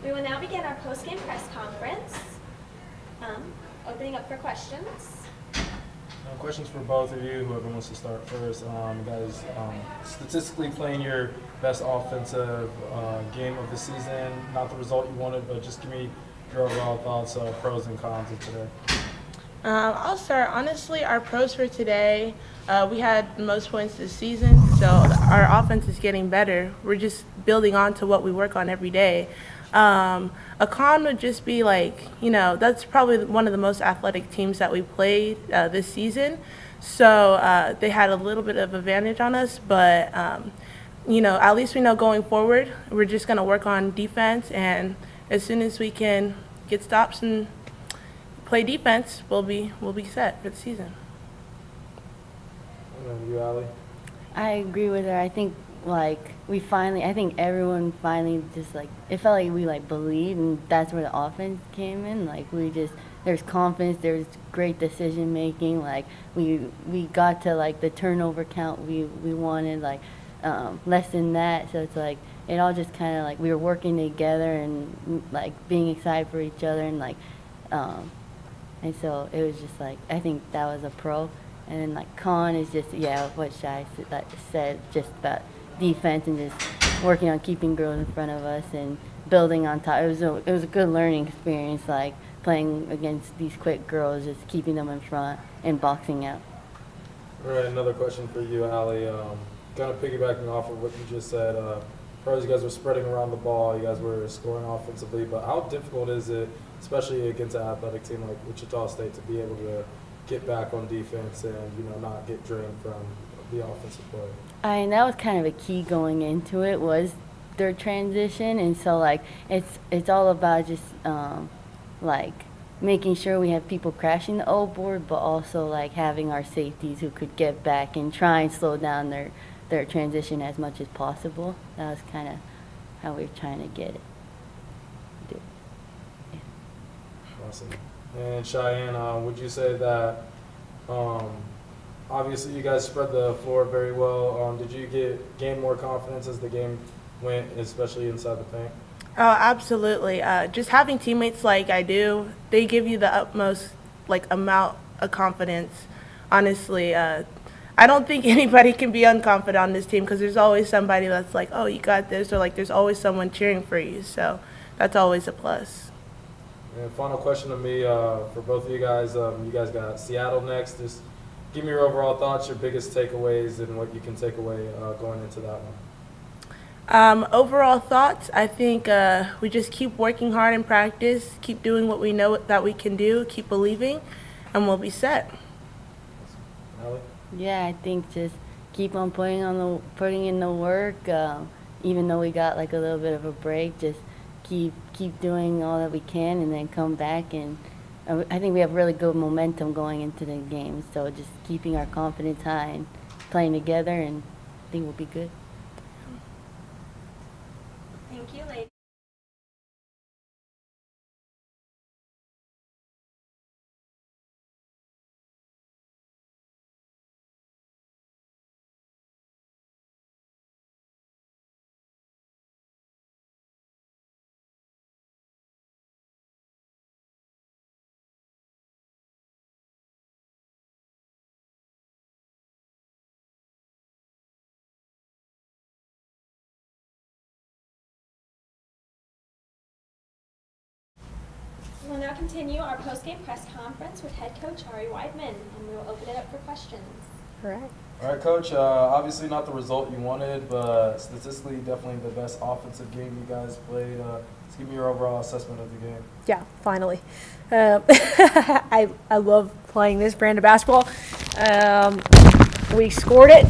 We will now begin our post-game press conference. Opening up for questions. Questions for both of you, whoever wants to start first. Guys, statistically playing your best offensive game of the season, not the result you wanted, but just give me your overall thoughts, pros and cons of today. I'll start. Honestly, our pros for today, we had the most points this season, so our offense is getting better. We're just building on to what we work on every day. A con would just be that's probably one of the most athletic teams that we played this season. So they had a little bit of advantage on us, but at least we know going forward, we're just going to work on defense, and as soon as we can get stops and play defense, we'll be set for the season. And then you, Allie? I agree with her. I think I think everyone finally just it felt like we believed, and that's where the offense came in. There's confidence, there's great decision making. We got to the turnover count we wanted, less than that. So it's it all just kind of we were working together and being excited for each other, and and so it was just I think that was a pro. And then con is just what Shai said, just about defense and just working on keeping girls in front of us and building on top. It was a good learning experience, playing against these quick girls, just keeping them in front and boxing out. All right, another question for you, Allie. Kind of piggybacking off of what you just said. Pros, you guys were spreading around the ball. You guys were scoring offensively, but how difficult is it, especially against an athletic team like Wichita State, to be able to get back on defense and not get drained from the offensive play? That was kind of a key going into it, was their transition, and so it's all about just making sure we have people crashing the O board, but also having our safeties who could get back and try and slow down their transition as much as possible. That was kind of how we were trying to get it. Yeah. Awesome. And Cheyenne, would you say that obviously you guys spread the floor very well? Did you gain more confidence as the game went, especially inside the paint? Oh, absolutely. Just having teammates like I do, they give you the utmost amount of confidence. Honestly, I don't think anybody can be unconfident on this team, because there's always somebody that's oh, you got this, or there's always someone cheering for you. So that's always a plus. And final question to me for both of you guys. You guys got Seattle next. Just give me your overall thoughts, your biggest takeaways, and what you can take away going into that one. Overall thoughts, I think we just keep working hard in practice, keep doing what we know that we can do, keep believing, and we'll be set. Allie? Yeah, I think just keep on putting in the work. Even though we got a little bit of a break, just keep doing all that we can, and then come back. And I think we have really good momentum going into the game. So just keeping our confidence high and playing together, and I think we'll be good. Thank you, ladies. We will now continue our post-game press conference with head coach Ari Weidman, and we will open it up for questions. All right. All right, Coach. Obviously not the result you wanted, but statistically definitely the best offensive game you guys played. Just give me your overall assessment of the game. Yeah, finally. I love playing this brand of basketball. We scored it.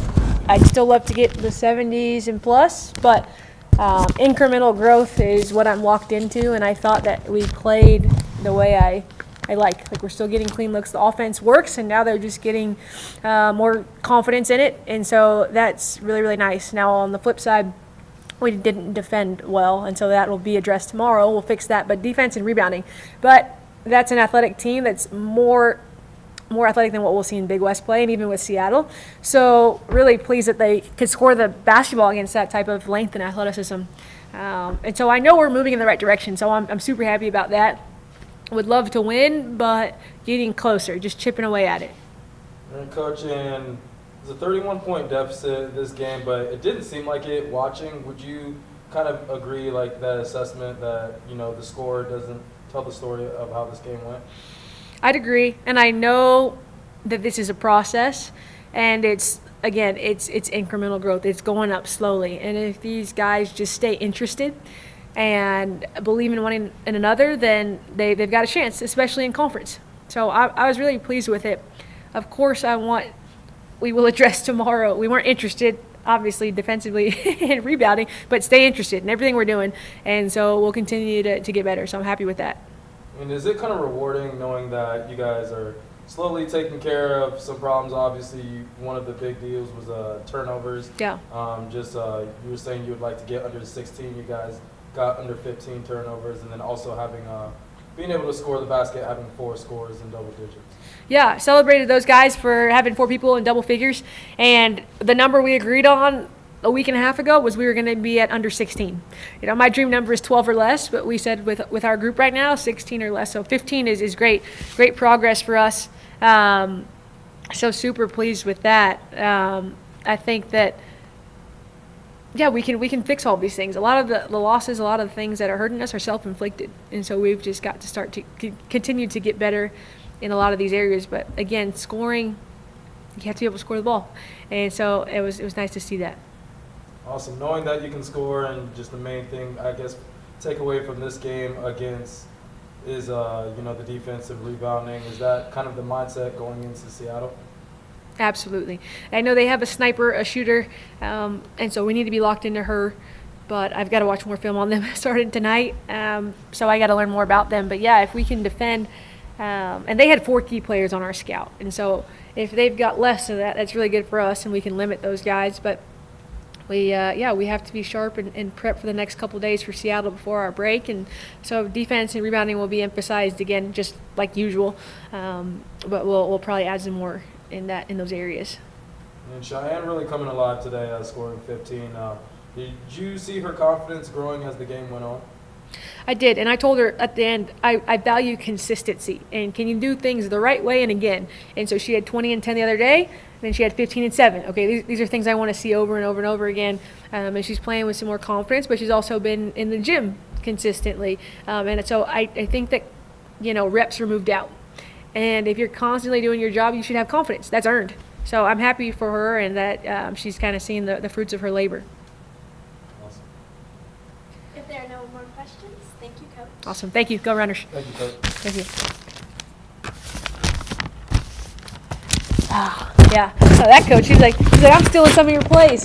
I'd still love to get the 70s and plus, but incremental growth is what I'm locked into, and I thought that we played the way I like. We're still getting clean looks. The offense works, and now they're just getting more confidence in it, and so that's really, really nice. Now on the flip side, we didn't defend well, and so that will be addressed tomorrow. We'll fix that, but defense and rebounding. But that's an athletic team that's more more athletic than what we'll see in Big West play and even with Seattle. So really pleased that they could score the basketball against that type of length and athleticism. And so I know we're moving in the right direction, so I'm super happy about that. Would love to win, but getting closer, just chipping away at it. And Coach, and it's a 31-point deficit this game, but it didn't seem like it watching. Would you kind of agree, like, that assessment that, you know, the score doesn't tell the story of how this game went? I'd agree, and I know that this is a process, and it's incremental growth. It's going up slowly, and if these guys just stay interested and believe in one in another, then they've got a chance, especially in conference. So I was really pleased with it. Of course, we will address tomorrow. We weren't interested, obviously, defensively and rebounding, but stay interested in everything we're doing, and so we'll continue to get better. So I'm happy with that. And is it kind of rewarding knowing that you guys are slowly taking care of some problems? Obviously, one of the big deals was turnovers. Yeah. You were saying you would like to get under 16. You guys got under 15 turnovers, and then also having being able to score the basket, having 4 scores in double digits. Yeah, celebrated those guys for having 4 people in double figures, and the number we agreed on a week and a half ago was we were going to be at under 16. You know, my dream number is 12 or less, but we said with our group right now, 16 or less. So 15 is great progress for us. So super pleased with that. I think that, yeah, we can fix all these things. A lot of the losses, a lot of the things that are hurting us are self-inflicted, and so we've just got to start to continue to get better in a lot of these areas. But again, scoring, you have to be able to score the ball, and so it was nice to see that. Awesome. Knowing that you can score, and just the main thing, I guess, take away from this game against is, the defense and rebounding. Is that kind of the mindset going into Seattle? Absolutely. I know they have a sniper, a shooter, and so we need to be locked into her. But I've got to watch more film on them starting tonight, so I got to learn more about them. But, yeah, if we can defend, and they had 4 key players on our scout. And so if they've got less of that, that's really good for us, and we can limit those guys. But we have to be sharp and prep for the next couple of days for Seattle before our break. And so defense and rebounding will be emphasized again, just like usual. But we'll probably add some more in those areas. And Cheyenne really coming alive today, scoring 15. Did you see her confidence growing as the game went on? I did, and I told her at the end, I value consistency, and can you do things the right way and again? And so she had 20 and 10 the other day, and then she had 15 and 7. Okay, these are things I want to see over and over and over again. And she's playing with some more confidence, but she's also been in the gym consistently. And so I think that, reps are moved out. And if you're constantly doing your job, you should have confidence. That's earned. So I'm happy for her, and that she's kind of seeing the fruits of her labor. Awesome. If there are no more questions, thank you, Coach. Awesome. Thank you. Go Runners. Thank you, Coach. Thank you. Yeah. So that coach, he's like, I'm stealing some of your plays.